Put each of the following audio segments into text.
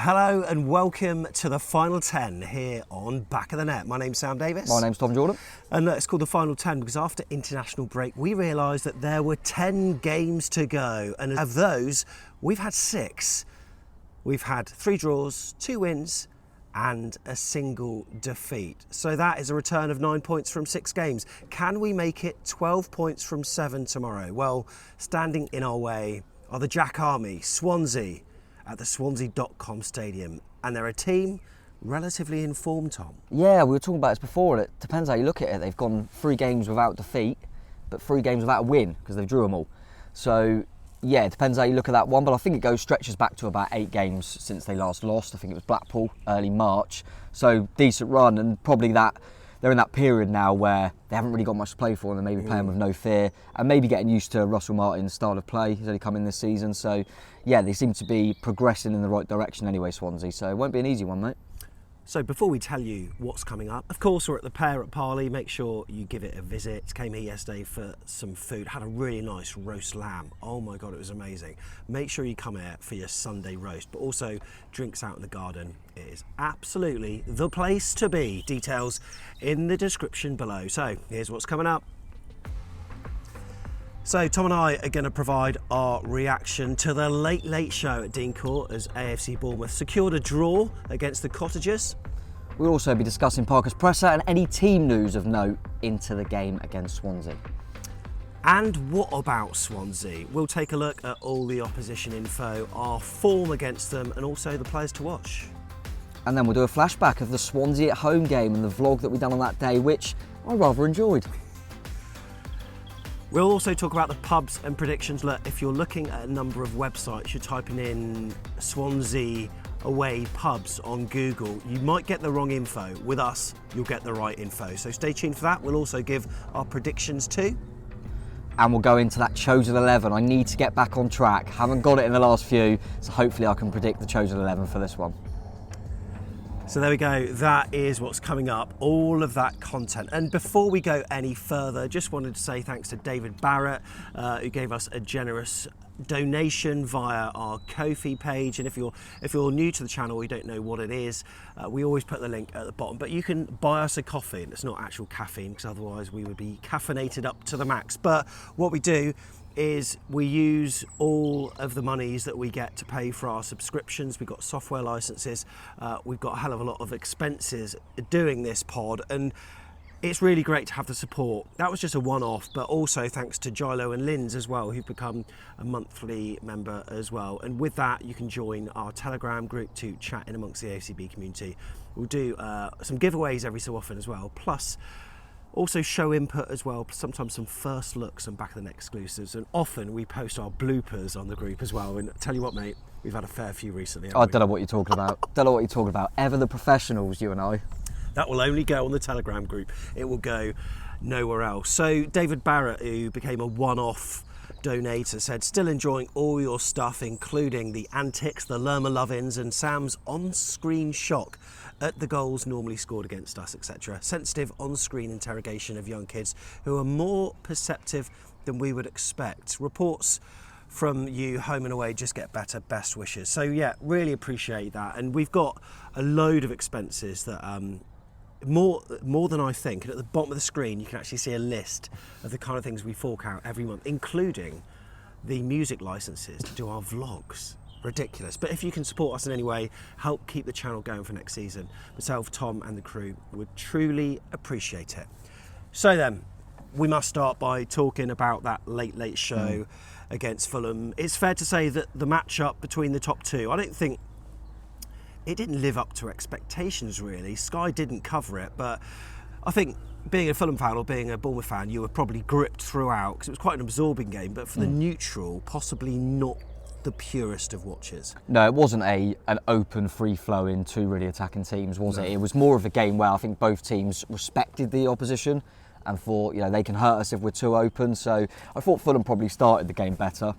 Hello and welcome to the Final 10 here on Back of the Net. My name's Sam Davis. My name's Tom Jordan. And it's called the Final 10 because after international break we realised that there were 10 games to go, and of those we've had 6. We've had 3 draws, 2 wins and a single defeat. So that is a return of 9 points from 6 games. Can we make it 12 points from 7 tomorrow? Well, standing in our way are the Jack Army, Swansea, at the Swansea.com stadium, and they're a team relatively in form, Tom. Yeah, we were talking about this before, and it depends how you look at it. They've gone 3 games without defeat, but 3 games without a win, because they've drew them all. So, yeah, it depends how you look at that one, but I think it stretches back to about 8 games since they last lost. I think it was Blackpool, early March. So, decent run, and probably that they're in that period now where they haven't really got much to play for, and they're maybe playing with no fear, and maybe getting used to Russell Martin's style of play. He's only come in this season, so yeah, they seem to be progressing in the right direction anyway, Swansea, so it won't be an easy one, mate. So before we tell you what's coming up, of course we're at the Pear at Parley. Make sure you give it a visit. Came here yesterday for some food. Had a really nice roast lamb. Oh my God, it was amazing. Make sure you come here for your Sunday roast, but also drinks out in the garden. It is absolutely the place to be. Details in the description below. So here's what's coming up. So Tom and I are going to provide our reaction to the late show at Dean Court as AFC Bournemouth secured a draw against the Cottagers. We'll also be discussing Parker's presser and any team news of note into the game against Swansea. And what about Swansea? We'll take a look at all the opposition info, our form against them, and also the players to watch. And then we'll do a flashback of the Swansea at home game and the vlog that we done on that day, which I rather enjoyed. We'll also talk about the pubs and predictions. Look, if you're looking at a number of websites, you're typing in Swansea away pubs on Google, you might get the wrong info. With us, you'll get the right info. So stay tuned for that. We'll also give our predictions too. And we'll go into that chosen 11. I need to get back on track. Haven't got it in the last few, so hopefully I can predict the chosen 11 for this one. So there we go, that is what's coming up, all of that content. And before we go any further, just wanted to say thanks to David Barrett, who gave us a generous donation via our Ko-fi page. And if you're new to the channel, you don't know what it is, we always put the link at the bottom. But you can buy us a coffee, and it's not actual caffeine, because otherwise we would be caffeinated up to the max. But what we do is we use all of the monies that we get to pay for our subscriptions. We've got software licenses, we've got a hell of a lot of expenses doing this pod, and it's really great to have the support. That was just a one-off, but also thanks to Gilo and Linz as well, who've become a monthly member as well. And with that, you can join our Telegram group to chat in amongst the AFCB community. We'll do some giveaways every so often as well, plus also show input as well, sometimes some first looks and Back of the Net exclusives, and often we post our bloopers on the group as well. And tell you what, mate, we've had a fair few recently. I don't know what you're talking about. Don't know what you're talking about. Ever the professionals, you and I. That will only go on the Telegram group. It will go nowhere else. So David Barrett, who became a one-off donator, said, still enjoying all your stuff, including the antics, the Lerma love-ins, and Sam's on-screen shock at the goals normally scored against us, etc. Sensitive on-screen interrogation of young kids who are more perceptive than we would expect. Reports from you home and away just get better. Best wishes. So yeah, really appreciate that. And we've got a load of expenses that more than I think. And at the bottom of the screen you can actually see a list of the kind of things we fork out every month, including the music licenses to do our vlogs. Ridiculous. But if you can support us in any way, help keep the channel going for next season, myself, Tom and the crew would truly appreciate it. So then, we must start by talking about that late show against Fulham. It's fair to say that the matchup between the top two, I don't think it didn't live up to expectations really. Sky didn't cover it, but I think being a Fulham fan or being a Bournemouth fan, you were probably gripped throughout because it was quite an absorbing game, but for the neutral, possibly not the purest of watches. No, it wasn't an open, free-flowing, 2 really attacking teams, was it? It was more of a game where I think both teams respected the opposition and thought, they can hurt us if we're too open. So I thought Fulham probably started the game better.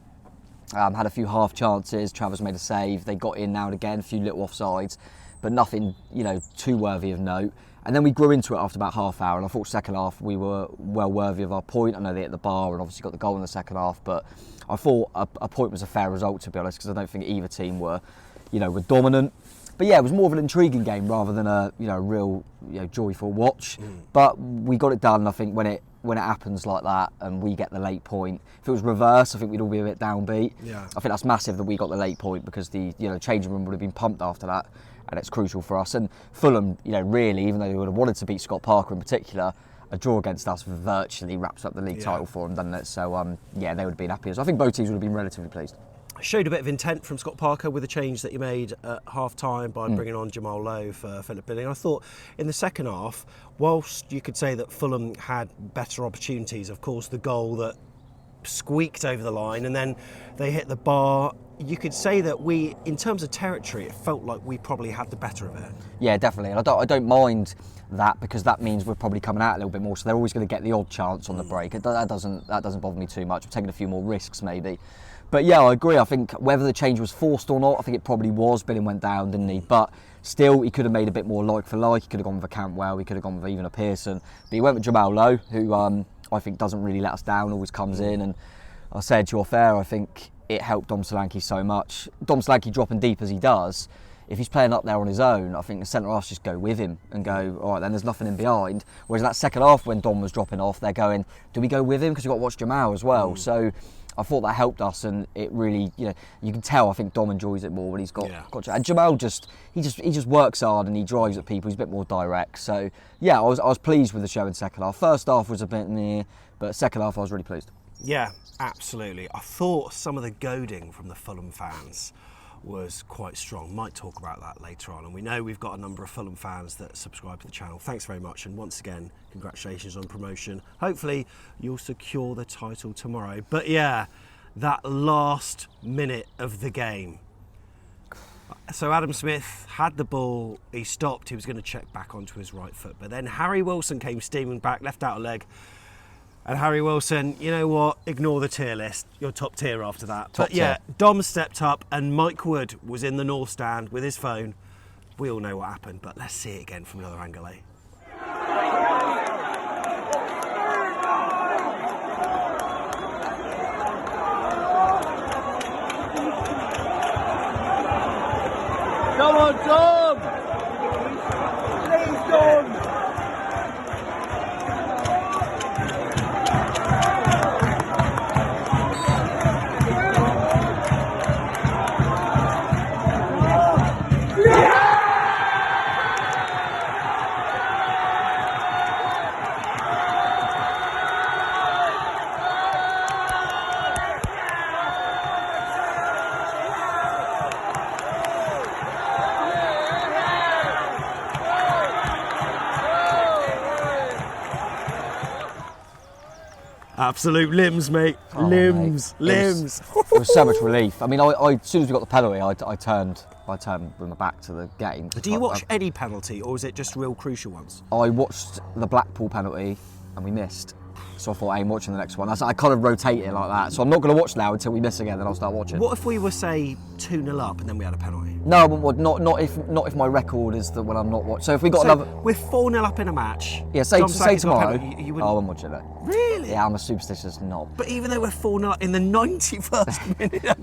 Had a few half chances. Travers made a save. They got in now and again, a few little offsides, but nothing, too worthy of note. And then we grew into it after about half hour, and I thought second half we were well worthy of our point. I know they hit the bar and obviously got the goal in the second half, but I thought a point was a fair result, to be honest, because I don't think either team were, were dominant. But yeah, it was more of an intriguing game rather than a real joyful watch. But we got it done. I think when it happens like that and we get the late point, if it was reverse, I think we'd all be a bit downbeat. Yeah. I think that's massive that we got the late point because the changing room would have been pumped after that, and it's crucial for us. And Fulham, really, even though they would have wanted to beat Scott Parker in particular, a draw against us virtually wraps up the league title for them, doesn't it? So they would have been happy. So I think both teams would have been relatively pleased. Showed a bit of intent from Scott Parker with the change that he made at half-time by bringing on Jamal Lowe for Philip Billing. I thought in the second half, whilst you could say that Fulham had better opportunities, of course the goal that squeaked over the line and then they hit the bar, you could say that we, in terms of territory, it felt like we probably had the better of it. Yeah, definitely. And I don't mind that because that means we're probably coming out a little bit more, so they're always going to get the odd chance on the break. That doesn't bother me too much. I'm taking a few more risks maybe. But yeah, I agree. I think whether the change was forced or not, I think it probably was. Billing went down, didn't he? But still, he could have made a bit more like for like. He could have gone with a Cantwell. He could have gone with even a Pearson. But he went with Jamal Lowe, who I think doesn't really let us down, always comes in. And I said, you're fair, I think it helped Dom Solanke so much. Dom Solanke dropping deep as he does, if he's playing up there on his own, I think the centre-halves just go with him and go, all right, then there's nothing in behind. Whereas that second half when Dom was dropping off, they're going, do we go with him? Because we've got to watch Jamal as well. So I thought that helped us, and it really, you can tell. I think Dom enjoys it more when he's got. And Jamal just works hard and he drives at people. He's a bit more direct. So yeah, I was pleased with the show in second half. First half was a bit near, but second half I was really pleased. Yeah, absolutely. I thought some of the goading from the Fulham fans was quite strong. Might talk about that later on. And we know we've got a number of Fulham fans that subscribe to the channel. Thanks very much. And once again, congratulations on promotion. Hopefully you'll secure the title tomorrow. But yeah, that last minute of the game. So Adam Smith had the ball, he stopped, he was going to check back onto his right foot. But then Harry Wilson came steaming back, left out a leg. And Harry Wilson, you know what? Ignore the tier list. You're top tier after that. But yeah, Dom stepped up and Mike Wood was in the north stand with his phone. We all know what happened, but let's see it again from the other angle, eh? Come on, Dom! Please, Dom! Absolute limbs, mate. Limbs. It was so much relief. I mean, I as soon as we got the penalty, I turned with my back to the game. Do you watch any penalty, or is it just real crucial ones? I watched the Blackpool penalty and we missed. So I thought, I'm watching the next one. I kind of rotate it like that. So I'm not going to watch now until we miss again, then I'll start watching. What if we were, say, 2-0 up and then we had a penalty? No, but not if my record is that when I'm not watching. So if we got another... We're 4-0 up in a match. Yeah, say tomorrow. You wouldn't... Oh, I'm watching it. Really? Yeah, I'm a superstitious knob. But even though we're 4-0 up in the 91st minute...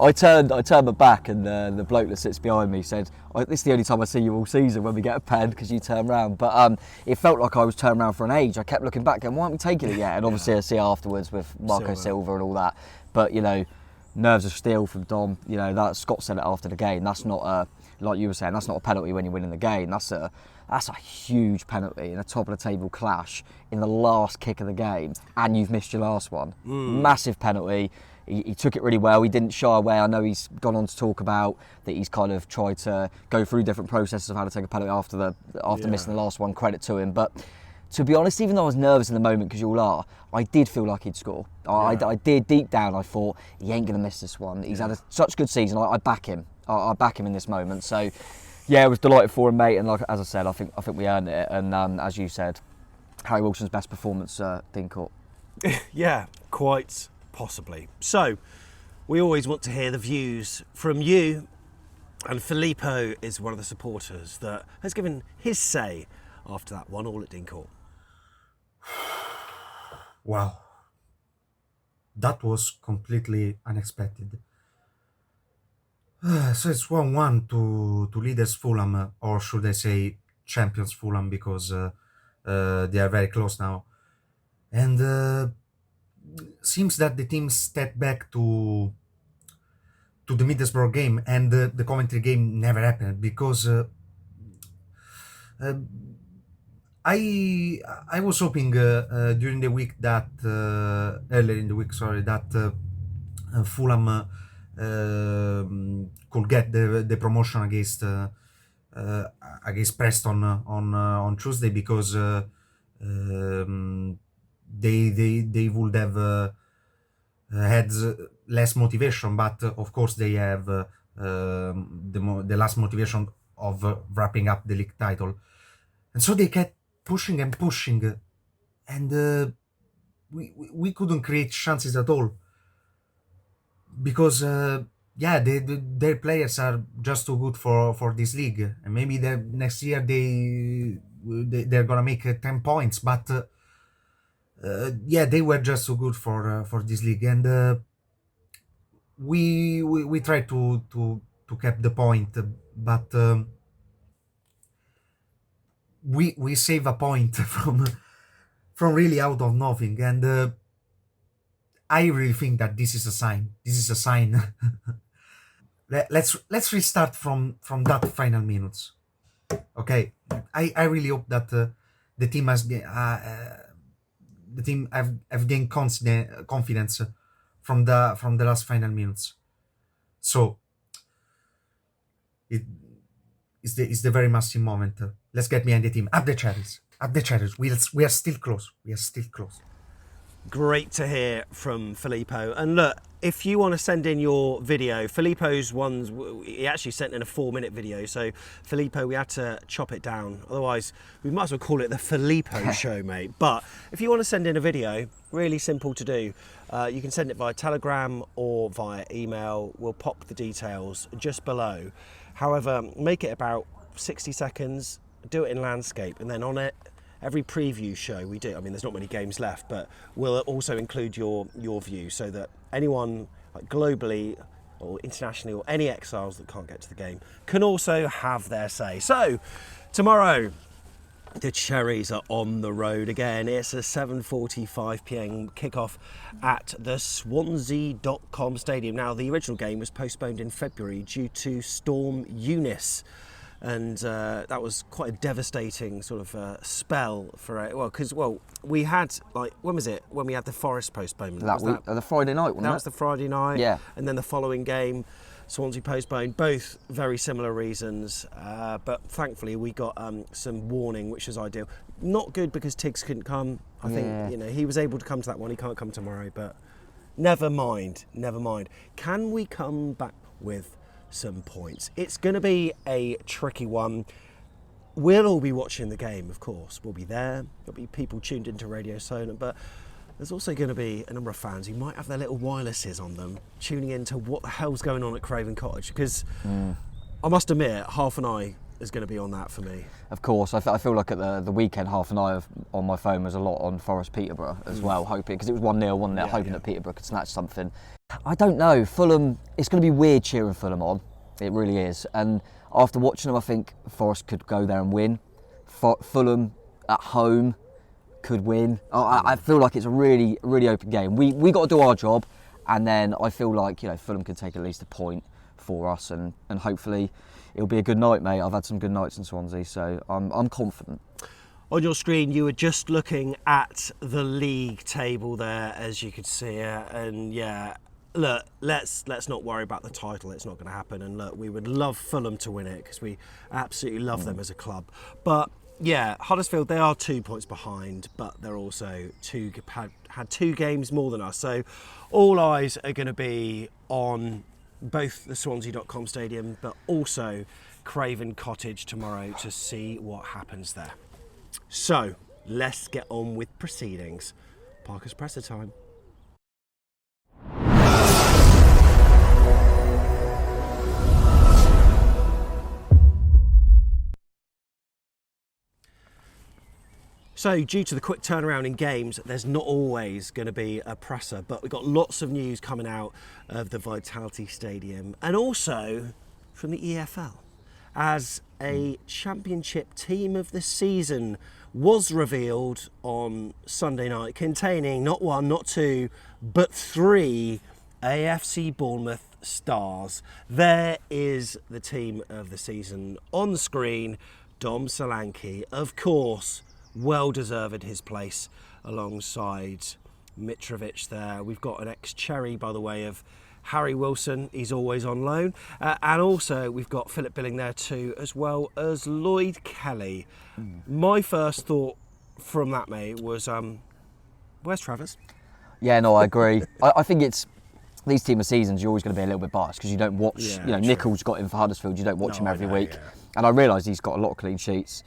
I turned my back and the bloke that sits behind me said, this is the only time I see you all season when we get a pen because you turn round. But it felt like I was turned round for an age. I kept looking back going, why aren't we taking it yet? And obviously I see afterwards with Marco Silva and all that. But, nerves of steel from Dom. That Scott said it after the game. That's not like you were saying, that's not a penalty when you're winning the game. That's a huge penalty in a top of the table clash in the last kick of the game, and you've missed your last one. Massive penalty. He took it really well. He didn't shy away. I know he's gone on to talk about that he's kind of tried to go through different processes of how to take a penalty after missing the last one. Credit to him. But to be honest, even though I was nervous in the moment, because you all are, I did feel like he'd score. I did deep down. I thought he ain't going to miss this one. He's had such a good season. I back him. I back him in this moment. So yeah, I was delighted for him, mate. And like as I said, I think we earned it. And as you said, Harry Wilson's best performance, Dean Court. Yeah, quite possibly. So we always want to hear the views from you, and Filippo is one of the supporters that has given his say after that 1-1 at Dean Court. Wow, that was completely unexpected. So it's 1-1 to leaders Fulham, or should I say champions Fulham, because they are very close now. And seems that the team stepped back to the Middlesbrough game, and the Coventry game never happened because uh, I was hoping during the week that earlier in the week, sorry, that Fulham could get the promotion uh, against Preston on Tuesday, because they would have had less motivation, but of course they have the last motivation of wrapping up the league title, and so they kept pushing and pushing, and we couldn't create chances at all, because yeah, their players are just too good for this league, and maybe next year they're gonna make 10 points, but yeah, they were just too good for this league, and we try to keep the point, but we save a point from really out of nothing, and I really think that this is a sign. This is a sign. Let's restart from that final minutes. Okay, I really hope that the team has the team have gained confidence from the last final minutes. So it is the very massive moment. Let's get behind the team. Up the cherries. Up the cherries. We are still close. We are still close. Great to hear from Filippo. And look, if you want to send in your video, Filippo's ones, he actually sent in a 4-minute video. So, Filippo, we had to chop it down. Otherwise, we might as well call it the Filippo show, mate. But if you want to send in a video, really simple to do. You can send it via Telegram or via email. We'll pop the details just below. However, make it about 60 seconds, do it in landscape, and then on it, every preview show we do, I mean, there's not many games left, but we'll also include your view, so that anyone like globally or internationally, or any exiles that can't get to the game, can also have their say. So tomorrow the Cherries are on the road again. It's a 7:45 p.m. kickoff at the Swansea.com Stadium. Now, the original game was postponed in February due to Storm Eunice, and that was quite a devastating sort of spell for it. Because we had, like, when was it? When we had the Forest postponement? The Friday night, wasn't it? That was the Friday night. Yeah. And then the following game, Swansea postponed. Both very similar reasons, but thankfully we got some warning, which is ideal. Not good because Tiggs couldn't come. I think he was able to come to that one. He can't come tomorrow, but never mind. Can we come back with some points? It's going to be a tricky one. We'll all be watching the game, of course. We'll be there. There'll be people tuned into Radio Sona, but there's also going to be a number of fans who might have their little wirelesses on them, tuning in to what the hell's going on at Craven Cottage, because I must admit, half an eye is going to be on that for me. Of course, I feel like at the weekend, half an eye on my phone was a lot on Forest Peterborough as well, hoping, because it was 1-0, wasn't it? Hoping that Peterborough could snatch something. I don't know, Fulham, it's going to be weird cheering Fulham on. It really is. And after watching them, I think Forest could go there and win. Fulham at home could win. I feel like it's a really, really open game. We got to do our job, and then I feel like, Fulham can take at least a point for us, and hopefully it'll be a good night, mate. I've had some good nights in Swansea, so I'm confident. On your screen, you were just looking at the league table there, as you could see it, and look, let's not worry about the title. It's not going to happen. And look, we would love Fulham to win it because we absolutely love them as a club. But yeah, Huddersfield, they are 2 points behind, but they're also had 2 games more than us. So all eyes are going to be on both the Swansea.com Stadium, but also Craven Cottage tomorrow to see what happens there. So let's get on with proceedings. Parker's Presser time. So, due to the quick turnaround in games, there's not always going to be a presser, but we've got lots of news coming out of the Vitality Stadium and also from the EFL, as a Championship Team of the Season was revealed on Sunday night, containing not one, not two, but 3 AFC Bournemouth stars. There is the Team of the Season on the screen. Dom Solanke, of course, well deserved his place alongside Mitrovic there. We've got an ex-Cherry by the way of Harry Wilson, he's always on loan. And also we've got Philip Billing there too, as well as Lloyd Kelly. My first thought from that, mate, was where's Travers? Yeah, no, I agree. I think it's these Team of Seasons, you're always going to be a little bit biased because you don't watch, Nichols got in for Huddersfield, you don't watch him every week. Yeah. And I realise he's got a lot of clean sheets.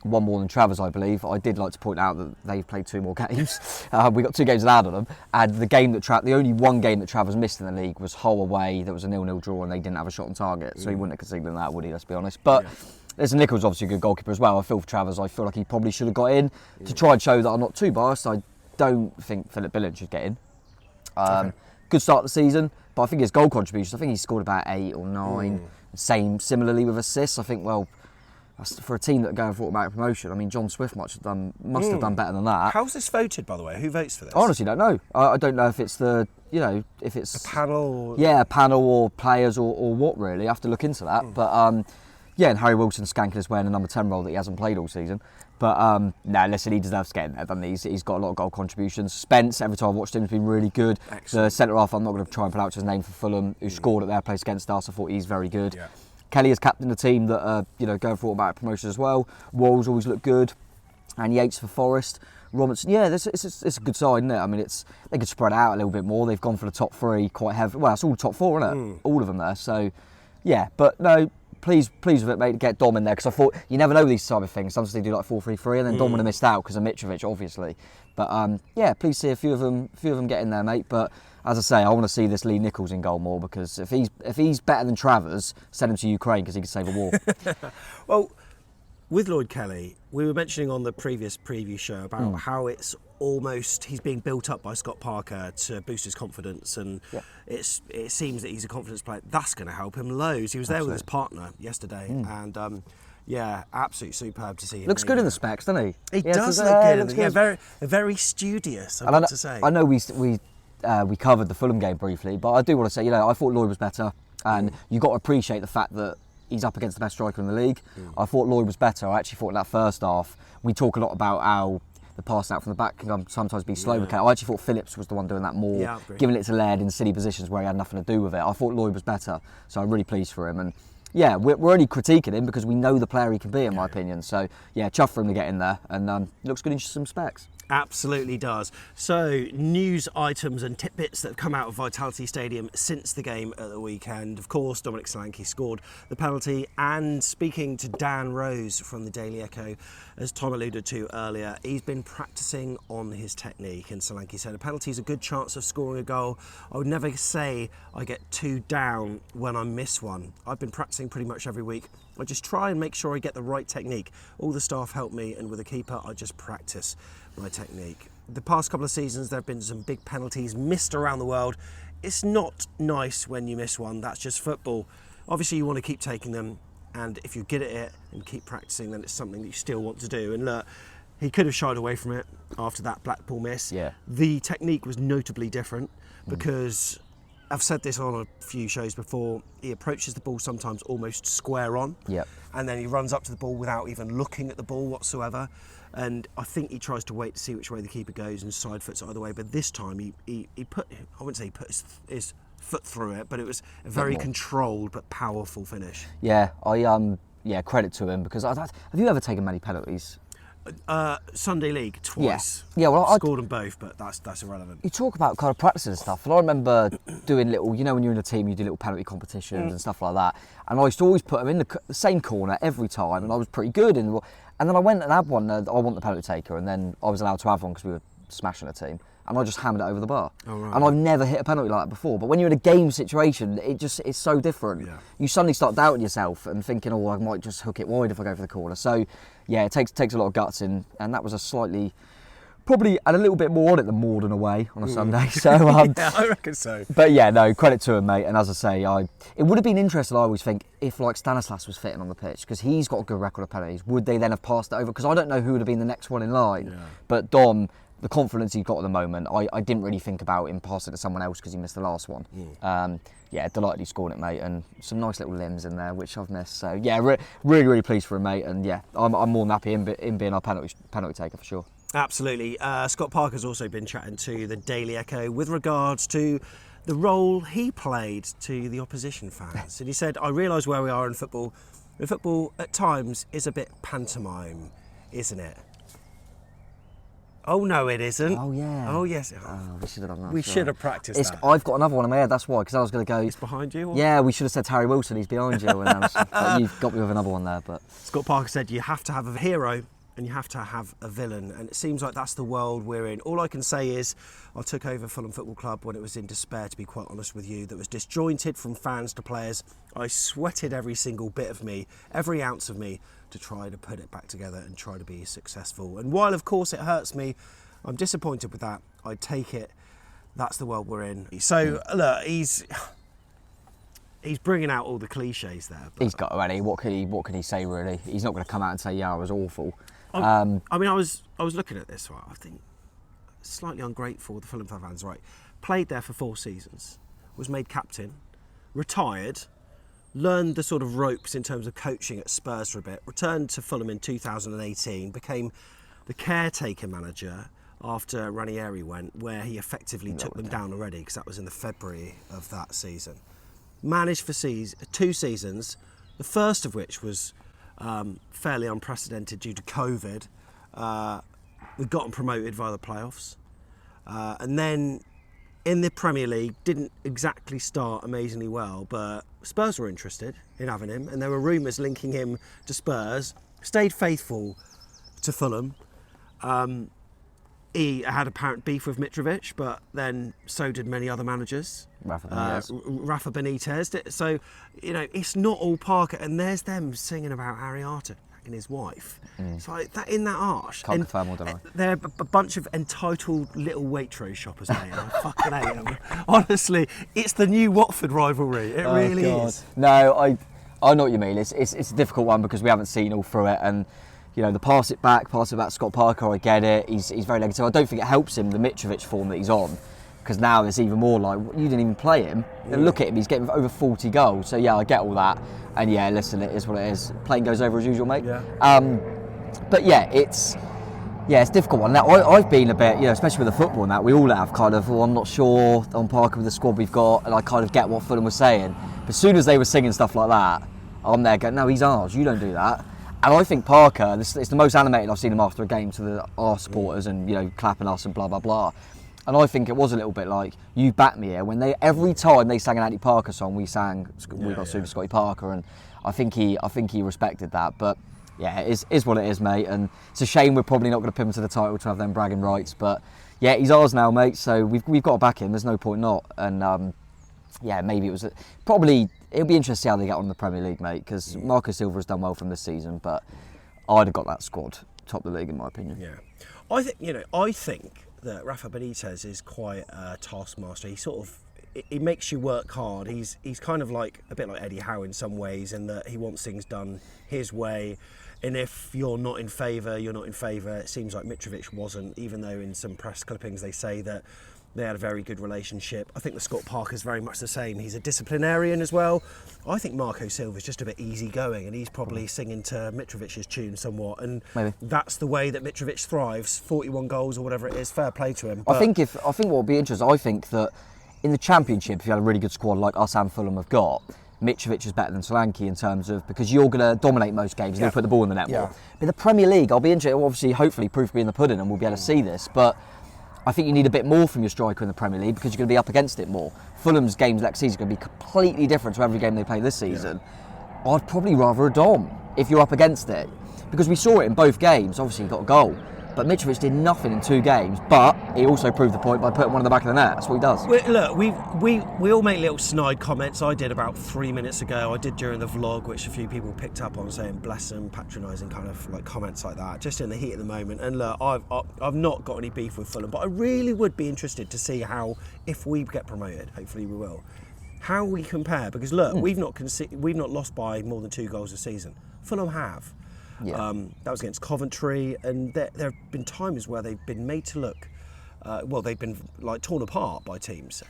One more than Travers, I believe. I did like to point out that they've played 2 more games. We got 2 games allowed on them, and the only one game that Travers missed in the league was Hull away. There was a 0-0 draw, and they didn't have a shot on target, so he wouldn't have conceded in that, would he? Let's be honest. But there's Nichols, obviously a good goalkeeper as well. I feel for Travers. I feel like he probably should have got in to try and show that I'm not too biased. I don't think Philip Billing should get in. Good start of the season, but I think his goal contributions. I think he scored about 8 or 9. Similarly with assists. I think for a team that are going for automatic promotion, I mean, John Swift must have done better than that. How's this voted, by the way? Who votes for this? I honestly don't know. I don't know if it's if it's a panel. A panel or players or what really. I have to look into that. But and Harry Wilson skanking his way in a number 10 role that he hasn't played all season. But listen, he deserves to get in there, doesn't he? He's got a lot of goal contributions. Spence, every time I've watched him, has been really good. Excellent. The centre half, I'm not going to try and pronounce his name for Fulham, who scored at their place against us. I thought he's very good. Yeah. Kelly is captain of the team that are going for automatic promotion as well. Walls always look good, and Yates for Forest. Robinson, it's a good side, isn't it? I mean, they could spread out a little bit more. They've gone for the top 3 quite heavy. Well, it's all top 4, isn't it? All of them there. So, yeah, but no. Pleased with it, mate, to get Dom in there, because I thought you never know these type of things. Sometimes they do like 4-3-3, and then Dom would have missed out because of Mitrovic, obviously. But pleased to see a few of them get in there, mate. But as I say, I want to see this Lee Nichols in goal more, because if he's better than Travers, send him to Ukraine because he can save a war. Well, with Lloyd Kelly, we were mentioning on the previous preview show about how it's almost he's being built up by Scott Parker to boost his confidence, and it seems that he's a confidence player. That's going to help him loads. He was there with his partner yesterday, and absolutely superb to see him. Looks good in the specs, doesn't he? He does look good. Very studious, I've got to say. I know we covered the Fulham game briefly, but I do want to say, I thought Lloyd was better, and you've got to appreciate the fact that he's up against the best striker in the league. I thought Lloyd was better. I actually thought in that first half, we talk a lot about how the passing out from the back can sometimes be slow. I actually thought Phillips was the one doing that more, giving it to Laird in silly positions where he had nothing to do with it. I thought Lloyd was better, so I'm really pleased for him. And we're only critiquing him because we know the player he can be, in my opinion. So chuff for him to get in there, and looks good in some specs. Absolutely does. So, news items and tidbits that have come out of Vitality Stadium since the game at the weekend. Of course, Dominic Solanke scored the penalty, and speaking to Dan Rose from the Daily Echo, as Tom alluded to earlier, he's been practicing on his technique, and Solanke said a penalty is a good chance of scoring a goal. I would never say I get 2 down when I miss one. I've been practicing pretty much every week. I just try and make sure I get the right technique. All the staff help me, and with a keeper, I just practice my technique. The past couple of seasons, there have been some big penalties missed around the world. It's not nice when you miss one. That's just football. Obviously, you want to keep taking them, and if you're good at it and keep practicing, then it's something that you still want to do. And look, he could have shied away from it after that Blackpool miss. The technique was notably different because I've said this on a few shows before, he approaches the ball sometimes almost square on, and then he runs up to the ball without even looking at the ball whatsoever. And I think he tries to wait to see which way the keeper goes and side foots either way. But this time he put, I wouldn't say he put his foot through it, but it was a very controlled but powerful finish. Credit to him, because have you ever taken many penalties? Sunday League twice. I scored them both, but that's irrelevant. You talk about kind of practice and stuff, and I remember doing little, when you're in a team, you do little penalty competitions and stuff like that. And I used to always put them in the same corner every time, and I was pretty good. And then I went and had one. I want the penalty taker, and then I was allowed to have one because we were smashing a team. And and I just hammered it over the bar. Oh, right. And I've never hit a penalty like that before. But when you're in a game situation, it's so different. Yeah. You suddenly start doubting yourself and thinking, oh, I might just hook it wide if I go for the corner. So, yeah, it takes a lot of guts in, and that was a slightly... Probably had a little bit more on it than Morden away on a Sunday. So yeah, I reckon so. But yeah, no, credit to him, mate. And as I say, it would have been interesting, I always think, if like Stanislas was fitting on the pitch, because he's got a good record of penalties. Would they then have passed it over? Because I don't know who would have been the next one in line. Yeah. But Dom, the confidence he's got at the moment, I didn't really think about him passing it to someone else because he missed the last one. Yeah, delighted he scored it, mate, and some nice little limbs in there, which I've missed. So yeah, really, really pleased for him, mate. And yeah, I'm more than happy in being our penalty taker for sure. Absolutely. Scott Parker's also been chatting to the Daily Echo with regards to the role he played to the opposition fans. And he said, I realise where we are in football. And football at times is a bit pantomime, isn't it? Oh, no, it isn't. Oh, yeah. Oh, yes. Oh, we should have done that. We should have practiced that. I've got another one in my head, that's why, because I was going to go... It's behind you? Or? Yeah, we should have said Harry Wilson, he's behind you. But you've got me with another one there. But Scott Parker said you have to have a hero and you have to have a villain, and it seems like that's the world we're in. All I can say is I took over Fulham Football Club when it was in despair, to be quite honest with you, that was disjointed from fans to players. I sweated every single bit of me, every ounce of me, to try to put it back together and try to be successful. And while of course it hurts me, I'm disappointed with that. I take it. That's the world we're in. So look, he's bringing out all the cliches there. But he's got to, really. What could he say really? He's not going to come out and say, yeah, I was awful. I mean, I was looking at this, right? I think slightly ungrateful, the Fulham fans, right? Played there for 4 seasons, was made captain, retired, learned the sort of ropes in terms of coaching at Spurs for a bit, returned to Fulham in 2018, became the caretaker manager after Ranieri went, where he effectively took them down already, because that was in the February of that season. Managed for 2 seasons, the first of which was fairly unprecedented due to COVID. We'd gotten promoted via the playoffs. And then in the Premier League, didn't exactly start amazingly well, but Spurs were interested in having him, and there were rumours linking him to Spurs. Stayed faithful to Fulham. He had apparent beef with Mitrovic, but then so did many other managers. Rafa Benitez. So, you know, it's not all Parker. And there's them singing about Ariata and his wife. It's like that in that arse. Can't confirm or deny. They're a bunch of entitled little Waitrose shoppers, mate. I fucking hate them. Honestly, it's the new Watford rivalry. It really is. No, I know what you mean. It's a difficult one because we haven't seen all through it, and you know, the pass it back Scott Parker, I get it. He's very negative. I don't think it helps him, the Mitrovic form that he's on, because now there's even more like, you didn't even play him. And look at him, he's getting over 40 goals. So yeah, I get all that. And yeah, listen, it is what it is. Playing goes over as usual, mate. Yeah. But yeah, it's a difficult one. Now, I've been a bit, you know, especially with the football and that, we all have kind of, I'm not sure on Parker with the squad we've got, and I kind of get what Fulham was saying. But as soon as they were singing stuff like that, I'm there going, no, he's ours, you don't do that. And I think Parker, it's the most animated I've seen him after a game to our supporters and, you know, clapping us and blah, blah, blah. And I think it was a little bit like, you back me here. When every time they sang an Andy Parker song, we got Super Scotty Parker, and I think he respected that. But yeah, it is what it is, mate. And it's a shame we're probably not going to pin him to the title to have them bragging rights. But yeah, he's ours now, mate. So we've got to back him. There's no point not. And yeah, maybe it'll be interesting to see how they get on in the Premier League, mate. Because Marco Silva has done well from this season, but I'd have got that squad top of the league in my opinion. Yeah, I think that Rafa Benitez is quite a taskmaster. He makes you work hard. He's kind of like a bit like Eddie Howe in some ways, in that he wants things done his way. And if you're not in favour, you're not in favour. It seems like Mitrovic wasn't, even though in some press clippings they say that they had a very good relationship. I think the Scott Parker's very much the same. He's a disciplinarian as well. I think Marco Silva's just a bit easygoing, and he's probably singing to Mitrovic's tune somewhat. And maybe that's the way that Mitrovic thrives. 41 goals or whatever it is. Fair play to him. I think what would be interesting, I think that in the Championship, if you had a really good squad like us and Fulham have got, Mitrovic is better than Solanke in terms of, because you're going to dominate most games and you'll put the ball in the net more. But the Premier League, I'll be interested. Obviously, hopefully, proof will be in the pudding, and we'll be able to see this. But I think you need a bit more from your striker in the Premier League because you're going to be up against it more. Fulham's games next season are going to be completely different to every game they play this season. Yeah. I'd probably rather a Dom if you're up against it, because we saw it in both games. Obviously, he got a goal, But Mitrovic did nothing in 2 games, but he also proved the point by putting one in the back of the net. That's what he does. Look, we all make little snide comments. I did about 3 minutes ago. I did during the vlog, which a few people picked up on, saying bless them, patronising kind of like comments like that, just in the heat of the moment. And look, I've not got any beef with Fulham, but I really would be interested to see how, if we get promoted, hopefully we will, how we compare. Because look, we've not lost by more than 2 goals a season. Fulham have. Yeah. That was against Coventry, and there have been times where they've been made to look, they've been like torn apart by teams.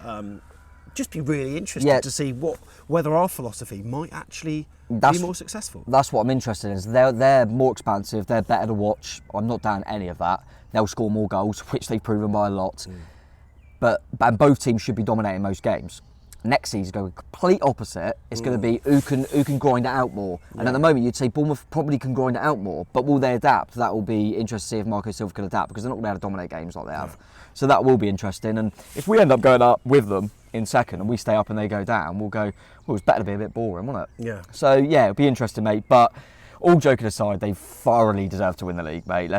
Just be really interested to see whether our philosophy might actually be more successful. That's what I'm interested in. Is they're more expansive, they're better to watch. I'm not down any of that. They'll score more goals, which they've proven by a lot. But both teams should be dominating most games. Next season, go complete opposite. It's going to be who can grind it out more. And at the moment, you'd say Bournemouth probably can grind it out more. But will they adapt? That will be interesting to see if Marco Silva can adapt, because they're not going to be able to dominate games like they have. So that will be interesting. And if we end up going up with them in second and we stay up and they go down, we'll go, well, it's better to be a bit boring, won't it? Yeah. So yeah, it'll be interesting, mate. But all joking aside, they thoroughly deserve to win the league, mate.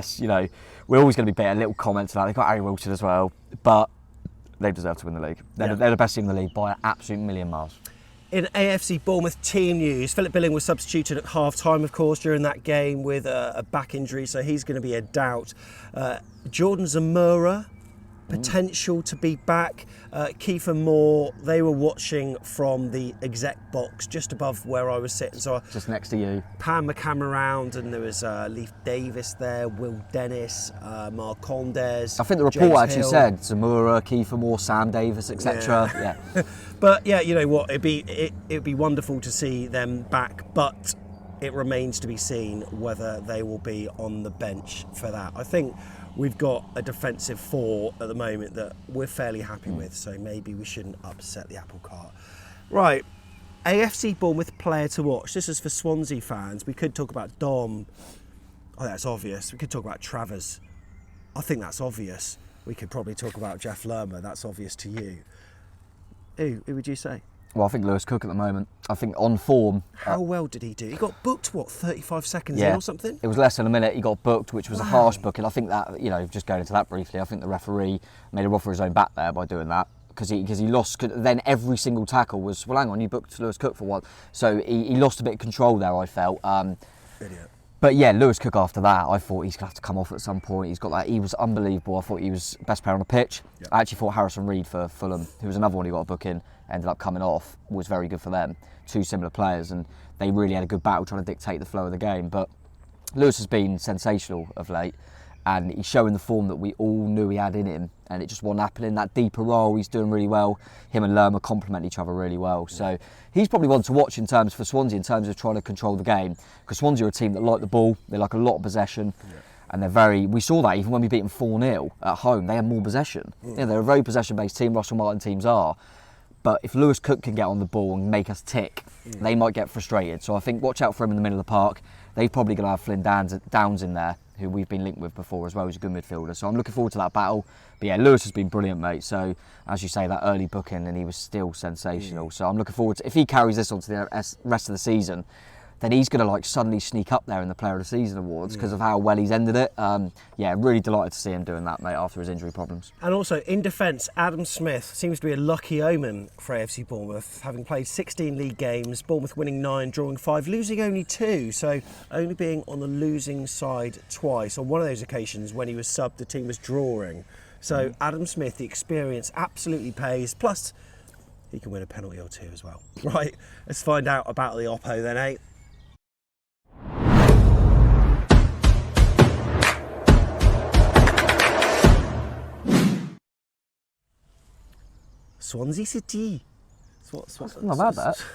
We're always going to be better. Little comments to that. They've got Harry Wilson as well, but they deserve to win the league. They're the best team in the league by an absolute million miles. In AFC Bournemouth team news, Philip Billing was substituted at half-time, of course, during that game with a back injury, so he's going to be a doubt. Jordan Zamora, potential to be back. Kiefer Moore, they were watching from the exec box just above where I was sitting. So just next to you. Panned my camera around, and there was Leif Davis there, Will Dennis, Mark Contenders. I think the report actually said Zamora, Kiefer Moore, Sam Davis, etc. Yeah. But yeah, you know what? It'd be wonderful to see them back, but it remains to be seen whether they will be on the bench for that. I think we've got a defensive 4 at the moment that we're fairly happy with, so maybe we shouldn't upset the apple cart. Right, AFC Bournemouth player to watch. This is for Swansea fans. We could talk about Dom. Oh, that's obvious. We could talk about Travers. I think that's obvious. We could probably talk about Jeff Lerma. That's obvious to you. Who would you say? Well, I think Lewis Cook at the moment. I think on form. How well did he do? He got booked, 35 seconds in or something? It was less than a minute he got booked, which was a harsh booking. I think that, just going into that briefly, I think the referee made a rub for his own back there by doing that. Because he lost, then every single tackle was, well, hang on, you booked Lewis Cook for one. So he lost a bit of control there, I felt. Idiot. But yeah, Lewis Cook after that, I thought he's going to have to come off at some point. He's got that. He was unbelievable. I thought he was best player on the pitch. Yeah. I actually thought Harrison Reed for Fulham, who was another one who got a booking, ended up coming off, was very good for them. 2 similar players, and they really had a good battle trying to dictate the flow of the game. But Lewis has been sensational of late, and he's showing the form that we all knew he had in him, and it just wasn't happening. That deeper role, he's doing really well. Him and Lerma complement each other really well. So he's probably one to watch in terms for Swansea, in terms of trying to control the game, because Swansea are a team that like the ball, they like a lot of possession, and we saw that even when we beat them 4-0 at home, they had more possession. They're a very possession-based team, Russell Martin teams are. But if Lewis Cook can get on the ball and make us tick, they might get frustrated. So I think watch out for him in the middle of the park. They're probably going to have Flynn Downs in there, who we've been linked with before as well. He's a good midfielder. So I'm looking forward to that battle. But yeah, Lewis has been brilliant, mate. So as you say, that early booking, and he was still sensational. So I'm looking forward to, if he carries this on to the rest of the season, then he's going to suddenly sneak up there in the Player of the Season awards because of how well he's ended it. Yeah, really delighted to see him doing that, mate, after his injury problems. And also, in defence, Adam Smith seems to be a lucky omen for AFC Bournemouth, having played 16 league games, Bournemouth winning 9, drawing 5, losing only 2, so only being on the losing side twice. On one of those occasions, when he was subbed, the team was drawing. So Adam Smith, the experience absolutely pays, plus he can win a penalty or 2 as well. Right, let's find out about the Oppo then, eh? Swansea City. Not bad, that.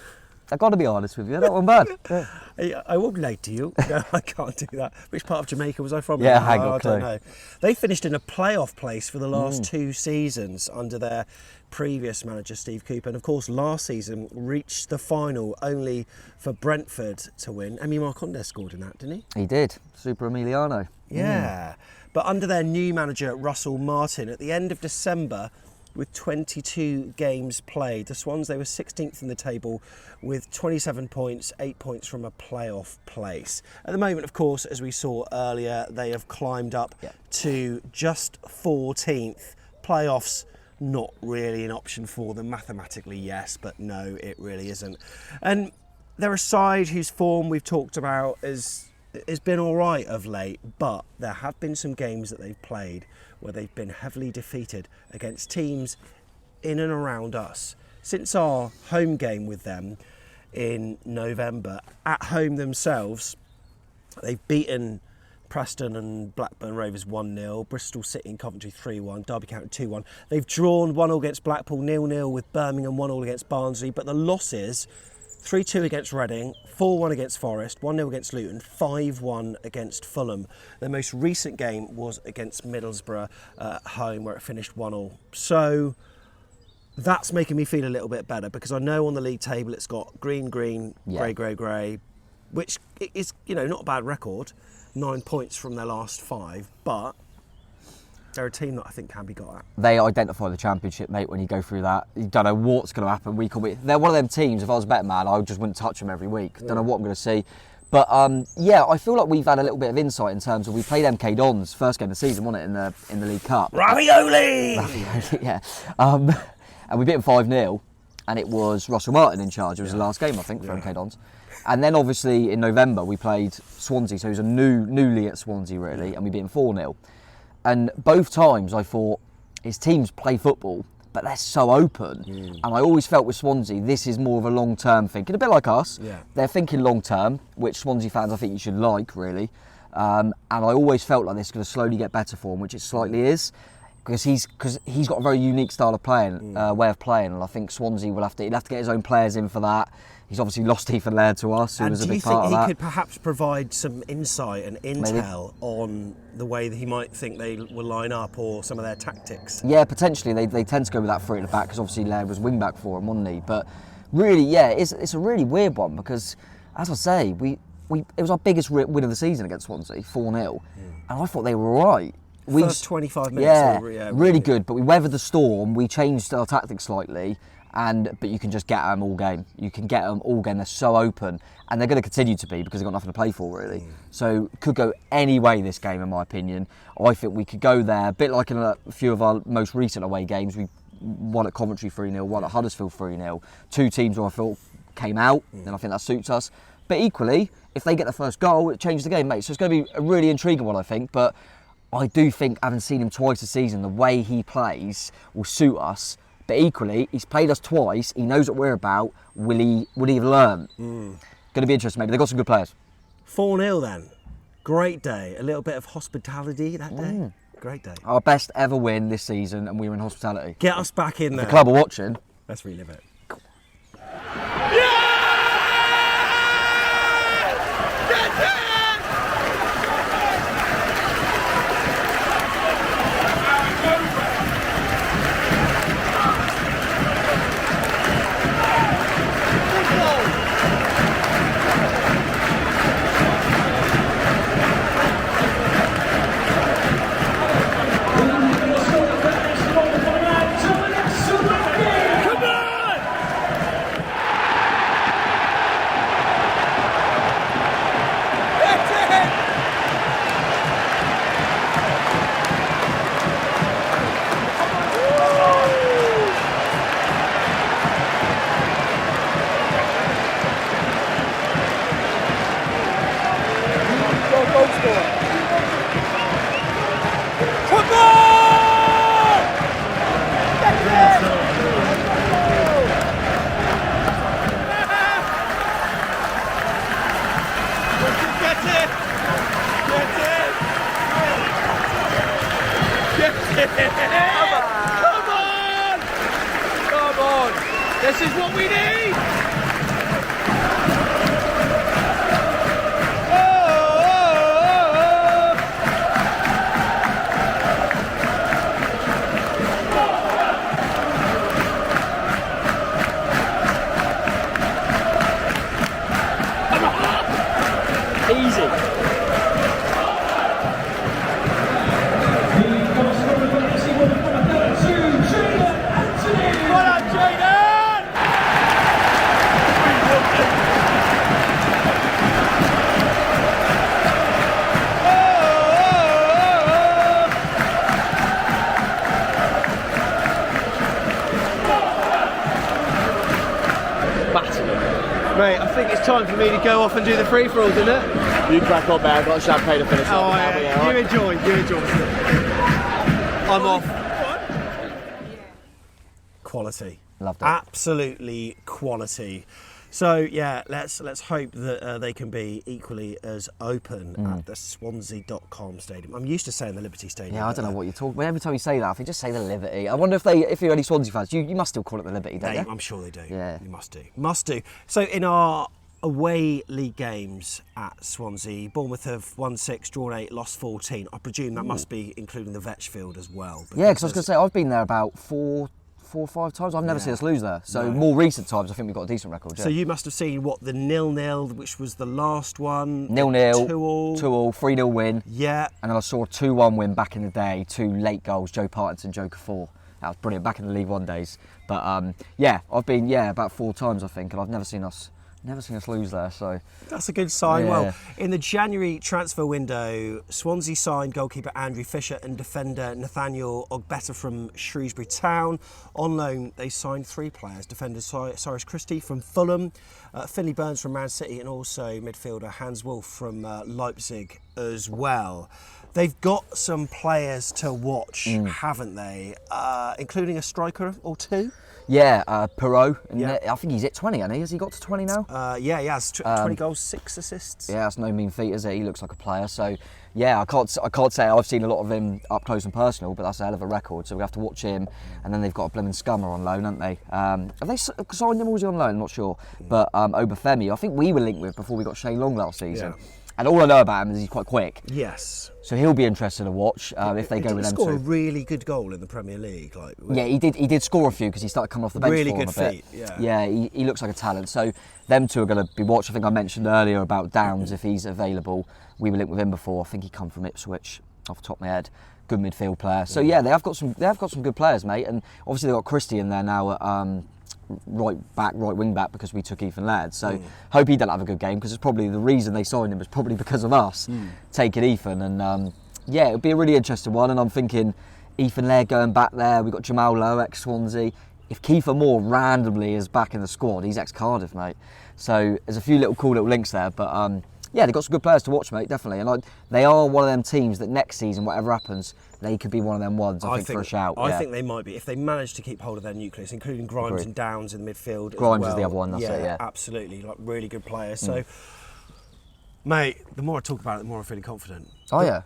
I've got to be honest with you, that one bad. Yeah. I won't lie to you. No, I can't do that. Which part of Jamaica was I from? Yeah, I got a clue. don't know. They finished in a playoff place for the last 2 seasons under their previous manager, Steve Cooper. And of course, last season reached the final only for Brentford to win. Emi Marcondes scored in that, didn't he? He did. Super Emiliano. Yeah. But under their new manager, Russell Martin, at the end of December, with 22 games played. The Swans, they were 16th in the table with 27 points, 8 points from a playoff place. At the moment, of course, as we saw earlier, they have climbed up to just 14th. Playoffs, not really an option for them. Mathematically, yes, but no, it really isn't. And they're a side whose form we've talked about has been all right of late, but there have been some games that they've played where they've been heavily defeated against teams in and around us. Since our home game with them in November, at home themselves, they've beaten Preston and Blackburn Rovers 1-0, Bristol City and Coventry 3-1, Derby County 2-1. They've drawn 1-0 against Blackpool, 0-0 with Birmingham, 1-0 against Barnsley, but the losses: 3-2 against Reading, 4-1 against Forest, 1-0 against Luton, 5-1 against Fulham. Their most recent game was against Middlesbrough at home, where it finished 1-1. So that's making me feel a little bit better, because I know on the league table it's got green, grey, grey, which is, not a bad record. 9 points from their last 5, but they're a team that I think can be got at. They identify the Championship, mate, when you go through that. You don't know what's going to happen week on week. They're one of them teams, if I was a betting man, I just wouldn't touch them every week. Don't know what I'm going to see. But I feel like we've had a little bit of insight in terms of, we played MK Dons, first game of the season, wasn't it, in the League Cup? Ravioli! Yeah. And we beat them 5-0, and it was Russell Martin in charge. It was the last game, I think, for MK Dons. And then obviously in November we played Swansea, so it was newly at Swansea really, and we beat them 4-0. And both times I thought, his teams play football, but they're so open. And I always felt with Swansea, this is more of a long-term thinking, a bit like us. Yeah. They're thinking long-term, which Swansea fans I think you should like, really. And I always felt like this is going to slowly get better for him, which it slightly is. Because he's got a very unique style of playing, way of playing, and I think Swansea he'll have to get his own players in for that. He's obviously lost Ethan Laird to us, who was a big part of that. And do you think he could perhaps provide some insight and intel on the way that he might think they will line up, or some of their tactics? Yeah, potentially. They tend to go with that three at the back, because obviously Laird was wing back for him, wasn't he? But really, yeah, it's a really weird one, because, as I say, it was our biggest win of the season against Swansea, 4-0, and I thought they were all right. First 25 minutes. Really good, but we weathered the storm, we changed our tactics slightly, but you can just get them all game. You can get them all game, they're so open, and they're going to continue to be, because they've got nothing to play for, really. So, could go any way this game, in my opinion. I think we could go there, a bit like in a few of our most recent away games. We won at Coventry 3-0, won at Huddersfield 3-0. Two teams where I thought came out, and I think that suits us. But equally, if they get the first goal, it changes the game, mate. So it's going to be a really intriguing one, I think, but I do think, having seen him twice this season, the way he plays will suit us. But equally, he's played us twice. He knows what we're about. Will he have learned? Going to be interesting, maybe. They've got some good players. 4-0 then. Great day. A little bit of hospitality that day. Great day. Our best ever win this season, and we were in hospitality. Get us back in there. The club are watching. Let's relive it. Come on! This is what we need! time for me to go off and do the free-for-alls, isn't it? You crack on, man. I've got champagne to finish Oh, off. yeah. You enjoy. I'm off. Quality. Loved it. Absolutely quality. So yeah, let's hope that they can be equally as open at the Swansea.com stadium. I'm used to saying the Liberty Stadium. Yeah, I don't know what you're talking about. Every time you say that, I think just say the Liberty. I wonder if you're any Swansea fans, you must still call it the Liberty, don't you? I'm sure they do. Yeah. You must do. So in our away league games at Swansea, Bournemouth have won 6, drawn 8, lost 14. I presume that must be including the Vetchfield as well. Yeah, because I was going to say, I've been there about four or 5 times. I've never seen us lose there. So more recent times, I think we've got a decent record. Yeah. So you must have seen the 0-0, which was the last one. 0-0, 2-2, 3-0 win. Yeah. And then I saw a 2-1 win back in the day, 2 late goals, Joe Parkinson, Joe Cafor. That was brilliant, back in the League One days. But I've been about 4 times, I think, and I've never seen us lose there. So that's a good sign. Yeah. Well, in the January transfer window, Swansea signed goalkeeper Andrew Fisher and defender Nathaniel Ogbeta from Shrewsbury Town. On loan, they signed 3 players: defender Cyrus Christie from Fulham, Finley Burns from Man City, and also midfielder Hans Wolf from Leipzig as well. They've got some players to watch, haven't they? Including a striker or 2. yeah, Perot. Yeah. I think he's hit 20, hasn't he? Has he got to 20 now? He has 20 goals, 6 assists. Yeah, that's no mean feat, is it? He looks like a player. So, yeah, I can't say I've seen a lot of him up close and personal, but that's a hell of a record. So we have to watch him. And then they've got a blooming scummer on loan, haven't they? Have they signed him or was he on loan? I'm not sure. But Obafemi, I think we were linked with before we got Shane Long last season. Yeah. And all I know about him is he's quite quick. Yes. So he'll be interesting to watch if they go with them score a two. really good goal in the Premier League. Yeah, he did score a few because he started coming off the bench Really for him good a bit. feet, yeah. Yeah, he looks like a talent. So them two are going to be watched. I think I mentioned earlier about Downs, if he's available. We were linked with him before. I think he come from Ipswich, off the top of my head. Good midfield player. So yeah, they have got some good players, mate. And obviously they've got Christie in there now at right wing back because we took Ethan Laird. So hope he doesn't have a good game because it's probably the reason they signed him was probably because of us taking Ethan. And yeah, it'll be a really interesting one. And I'm thinking Ethan Laird going back there. We've got Jamal Lowe, ex-Swansea. If Kiefer Moore randomly is back in the squad, he's ex-Cardiff, mate. So there's a few cool little links there. But yeah, they've got some good players to watch, mate, definitely. And they are one of them teams that next season, whatever happens, they could be one of them ones, I think, for a shout. I think they might be. If they manage to keep hold of their nucleus, including Grimes Agreed. and Downs in the midfield. Grimes as well. is the other one, that's it, yeah. Absolutely. Like, really good players. So, mate, the more I talk about it, the more I'm feeling confident. Oh, yeah.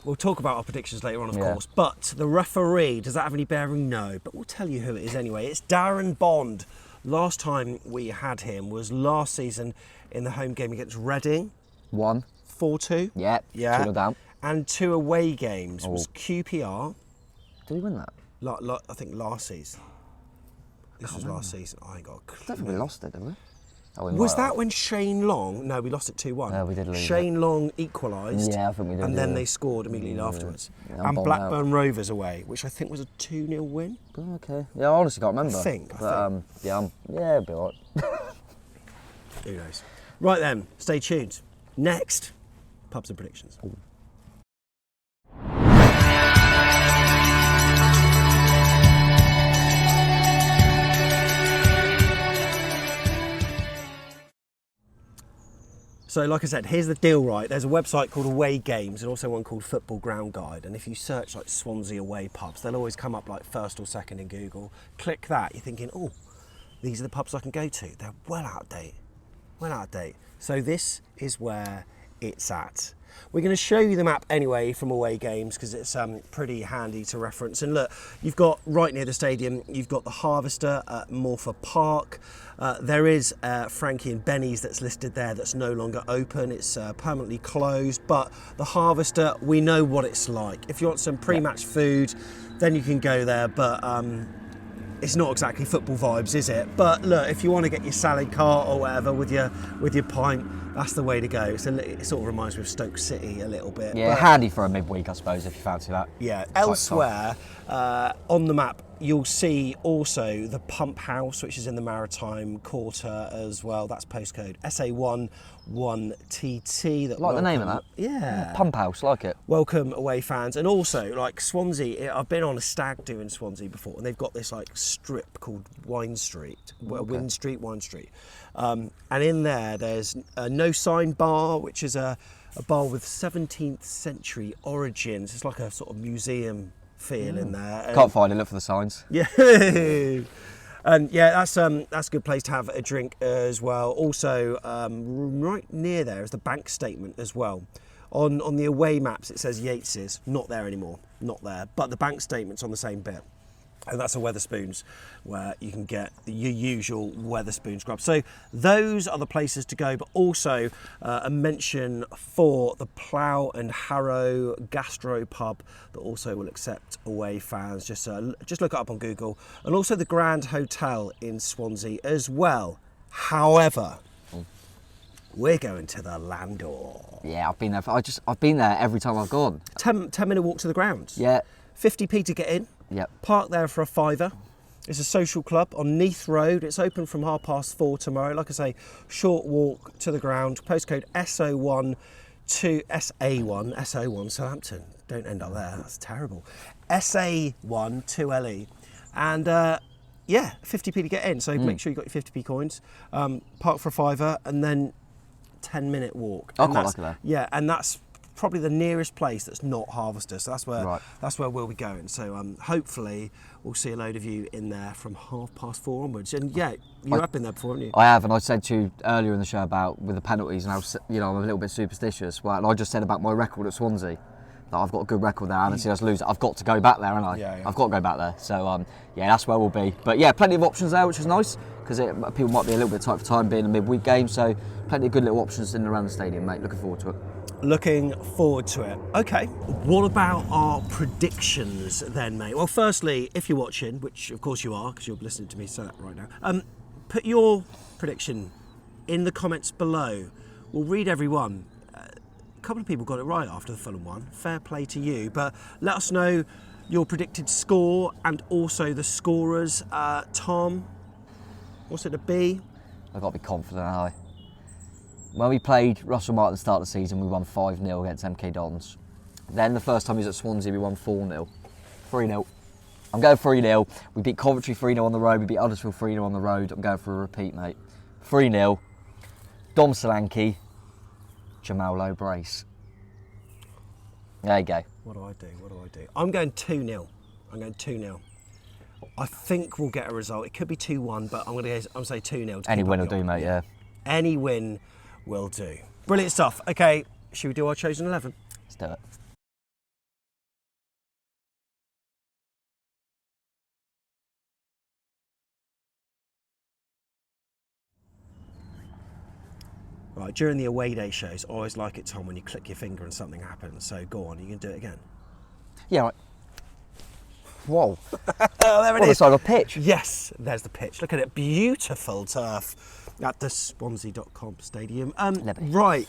We'll talk about our predictions later on, of Yeah. course. But the referee, does that have any bearing? No. But we'll tell you who it is anyway. It's Darren Bond. Last time we had him was last season in the home game against Reading. 1. 4-2. Yeah. 2-0 down. And 2 away games was QPR. Did he win that? I think last season. This was last season. I ain't got a I clue. don't think we lost it, did we? Oh, we Was might that have. when Shane Long? No, we lost it 2-1. No, we did lose Shane Long equalised. Yeah, I think we did, And then yeah. they scored immediately afterwards. Yeah, I'm and bombed Blackburn Rovers away, which I think was a 2-0 win. Oh, okay. Yeah, I honestly can't remember. I think. But, yeah, it'll be alright. Who knows? Right then, stay tuned. Next, pubs and predictions. So, like I said, here's the deal, right? There's a website called Away Games and also one called Football Ground Guide. And if you search like Swansea away pubs, they'll always come up like first or second in Google. Click that, you're thinking, oh, these are the pubs I can go to. They're well out of date. Well out of date. So this is where it's at. We're going to show you the map anyway from Away Games because it's pretty handy to reference. And look, you've got right near the stadium, you've got the Harvester at Morpher Park. There is Frankie and Benny's that's listed there that's no longer open. It's permanently closed, but the Harvester, we know what it's like. If you want some pre-match food, then you can go there, but it's not exactly football vibes, is it? But look, if you want to get your salad cart or whatever with your pint, that's the way to go. It sort of reminds me of Stoke City a little bit. Yeah, but handy for a midweek, I suppose, if you fancy that. yeah. Type Elsewhere on the map, you'll see also the Pump House, which is in the Maritime Quarter as well. That's postcode SA11TT. That Like the name of that? Yeah. Pump House, like it. Welcome away fans. And also, like Swansea, I've been on a stag do in Swansea before, and they've got this like strip called Wine Street, Wine Street. And in there's a No Sign Bar, which is a bar with 17th century origins. It's like a sort of museum feel in there. And Can't find it, look for the signs. yeah. And yeah, that's a good place to have a drink as well. Also, right near there is the bank statement as well. On the away maps, it says Yates's, not there anymore, not there. But the bank statement's on the same bit. And that's a Wetherspoons, where you can get your usual Wetherspoons grub. So those are the places to go, but also a mention for the Plough and Harrow Gastro Pub that also will accept away fans. Just look it up on Google. And also the Grand Hotel in Swansea as well. However, we're going to the Landor. Yeah, I've been there. I've been there every time I've gone. 10-minute walk to the grounds. Yeah. 50p to get in. Yep. Park there for a £5. It's a social club on Neath Road. It's open from 4:30 tomorrow. Like I say, short walk to the ground. Postcode SO1 to SA1 Southampton. Don't end up there. That's terrible. SA1 2LE. And yeah, 50p to get in. So make sure you got your 50p coins. Park for a £5 and then 10-minute walk. I And quite that's- like it there. Yeah, and that's probably the nearest place that's not Harvester, so that's where Right. we'll be going. So hopefully we'll see a load of you in there from 4:30 onwards. And yeah, you have been there before, haven't you? I have, and I said to you earlier in the show about with the penalties, and I'm a little bit superstitious. Well, and I just said about my record at Swansea, that I've got a good record there. I haven't seen us lose it. I've got to go back there, haven't I? Yeah. I've got to go back there. So yeah, that's where we'll be. But yeah, plenty of options there, which is nice because people might be a little bit tight for time being a midweek game. So plenty of good little options in and around the stadium, mate. Looking forward to it. Looking forward to it. Okay, what about our predictions then, mate? Well, firstly, if you're watching, which of course you are, because you're listening to me say that right now, put your prediction in the comments below. We'll read every one. A couple of people got it right after the Fulham one. Fair play to you. But let us know your predicted score and also the scorers. Tom, what's it to be? I've got to be confident, haven't I? When we played Russell Martin at the start of the season, we won 5-0 against MK Dons. Then the first time he was at Swansea, we won 4-0. 3-0. I'm going 3-0. We beat Coventry 3-0 on the road. We beat Huddersfield 3-0 on the road. I'm going for a repeat, mate. 3-0. Dom Solanke, Jamal Lowe brace. There you go. What do I do? I'm going 2-0. I think we'll get a result. It could be 2-1, but I'm going to say 2-0. Any win will do, mate, yeah. Any win will do. Brilliant stuff. Okay, should we do our chosen 11? Let's do it. Right, during the away day shows, I always like it, Tom, when you click your finger and something happens. So go on, you can do it again. Yeah, right. Whoa. Oh, there it What, is. the side of a pitch? Yes, there's the pitch. Look at it. Beautiful turf at the Swansea.com stadium. Right,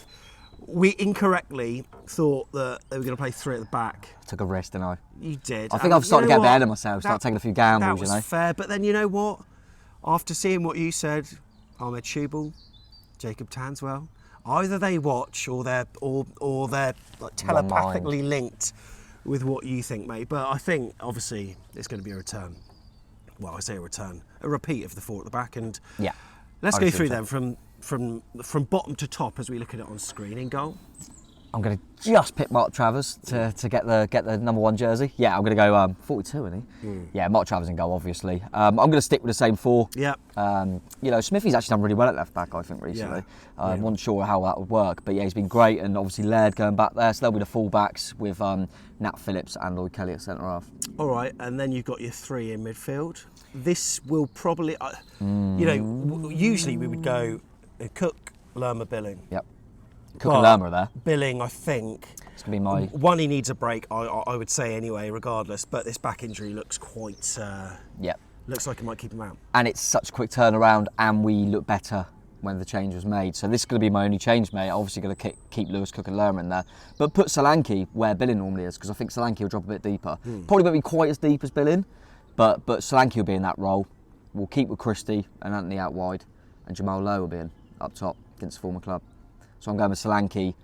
we incorrectly thought that they were going to play 3 at the back. Took a risk, didn't I? You did. I think I've started to get a bit ahead of myself, start taking a few gambles, That was you know. fair, but then you know what? After seeing what you said, Ahmed Schubel, Jacob Tanswell, either they watch or they're like telepathically linked with what you think, mate. But I think obviously it's going to be a return. Well, I say a return, a repeat of the 4 at the back, and Yeah. let's I go would through think them from bottom to top as we look at it on screen. In goal, I'm going to just pick Mark Travers to get the number 1 jersey. Yeah, I'm going to go 42, isn't he? Yeah, Mark Travers in goal, obviously. I'm going to stick with the same 4. yeah. Smithy's actually done really well at left back, I think, recently. Yeah. Wasn't sure how that would work, but yeah, he's been great, and obviously Laird going back there, so they'll be the full-backs with Nat Phillips and Lloyd Kelly at centre half. All right, and then you've got your 3 in midfield. This will probably, usually we would go Cook, Lerma, Billing. Yep. Cook and Lerma are there. Billing, I think. It's going to be my... One, he needs a break, I would say anyway, regardless. But this back injury looks quite... Yep. Looks like it might keep him out. And it's such a quick turnaround, and we look better when the change was made. So this is going to be my only change, mate. Obviously going to keep Lewis, Cook and Lerma in there. But put Solanke where Billing normally is, because I think Solanke will drop a bit deeper. Probably won't be quite as deep as Billing, But Solanke will be in that role. We'll keep with Christie and Anthony out wide, and Jamal Lowe will be in up top against the former club. So I'm going with Solanke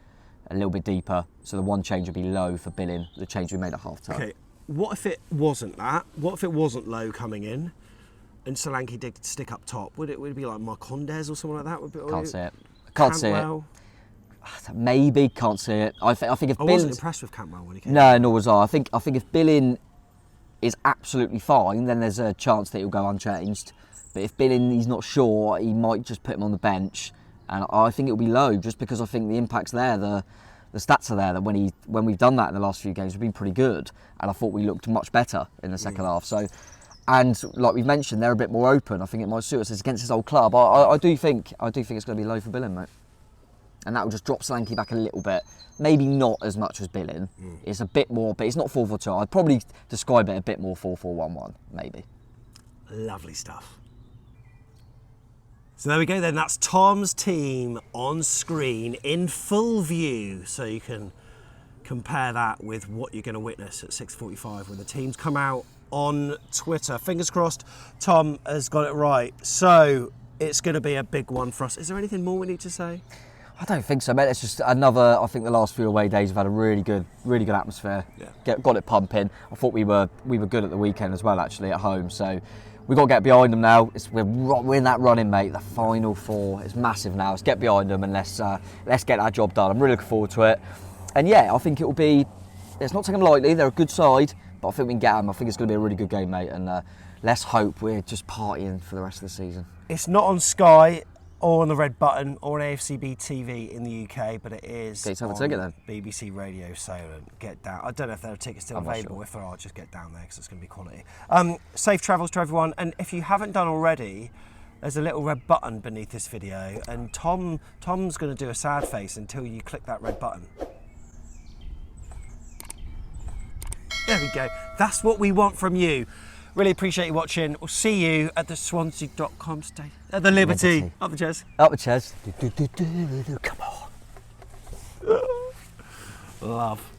a little bit deeper. So the one change will be Lowe for Billing, the change we made at half time. Okay, what if it wasn't that? What if it wasn't Lowe coming in and Solanke did stick up top? Would it be like Marcondes or something like that? Can't see it. Can't see it. Maybe, can't see it. I think if I wasn't impressed with Cantwell when he came. No, nor was I. I think if Billing is absolutely fine, then there's a chance that he'll go unchanged. But if Billing, he's not sure, he might just put him on the bench. And I think it'll be Low, just because I think the impact's there, the stats are there, that when we've done that in the last few games, we've been pretty good. And I thought we looked much better in the second half. So, and like we've mentioned, they're a bit more open. I think it might suit us. It's against his old club. I do think it's going to be Low for Billing, mate. And that will just drop Solanke back a little bit. Maybe not as much as Billing. It's a bit more, but it's not 4-4-2. I'd probably describe it a bit more 4-4-1-1, maybe. Lovely stuff. So there we go then, that's Tom's team on screen in full view, so you can compare that with what you're going to witness at 6:45 when the teams come out on Twitter. Fingers crossed Tom has got it right. So it's going to be a big one for us. Is there anything more we need to say? I don't think so, mate. It's just another. I think the last few away days have had a really good atmosphere. Yeah. Got it pumping. I thought we were good at the weekend as well, actually, at home. So we've got to get behind them now. We're in that running, mate. The final four is massive now. Let's get behind them and let's get that job done. I'm really looking forward to it. And yeah, I think it will be. Let's not take them lightly. They're a good side, but I think we can get them. I think it's going to be a really good game, mate. And let's hope we're just partying for the rest of the season. It's not on Sky or on the Red Button or on AFCB TV in the UK, but it is Get yourself a on ticket then. BBC Radio Solent. Get down. I don't know if there are tickets still I'm not available. sure. If there are, just get down there because it's going to be quality. Safe travels to everyone, and if you haven't done already, there's a little red button beneath this video, and Tom's going to do a sad face until you click that red button. There we go. That's what we want from you. Really appreciate you watching. We'll see you at the Swansea.com stage. At the Liberty. Up the chairs. Up the chest. Come on. Love.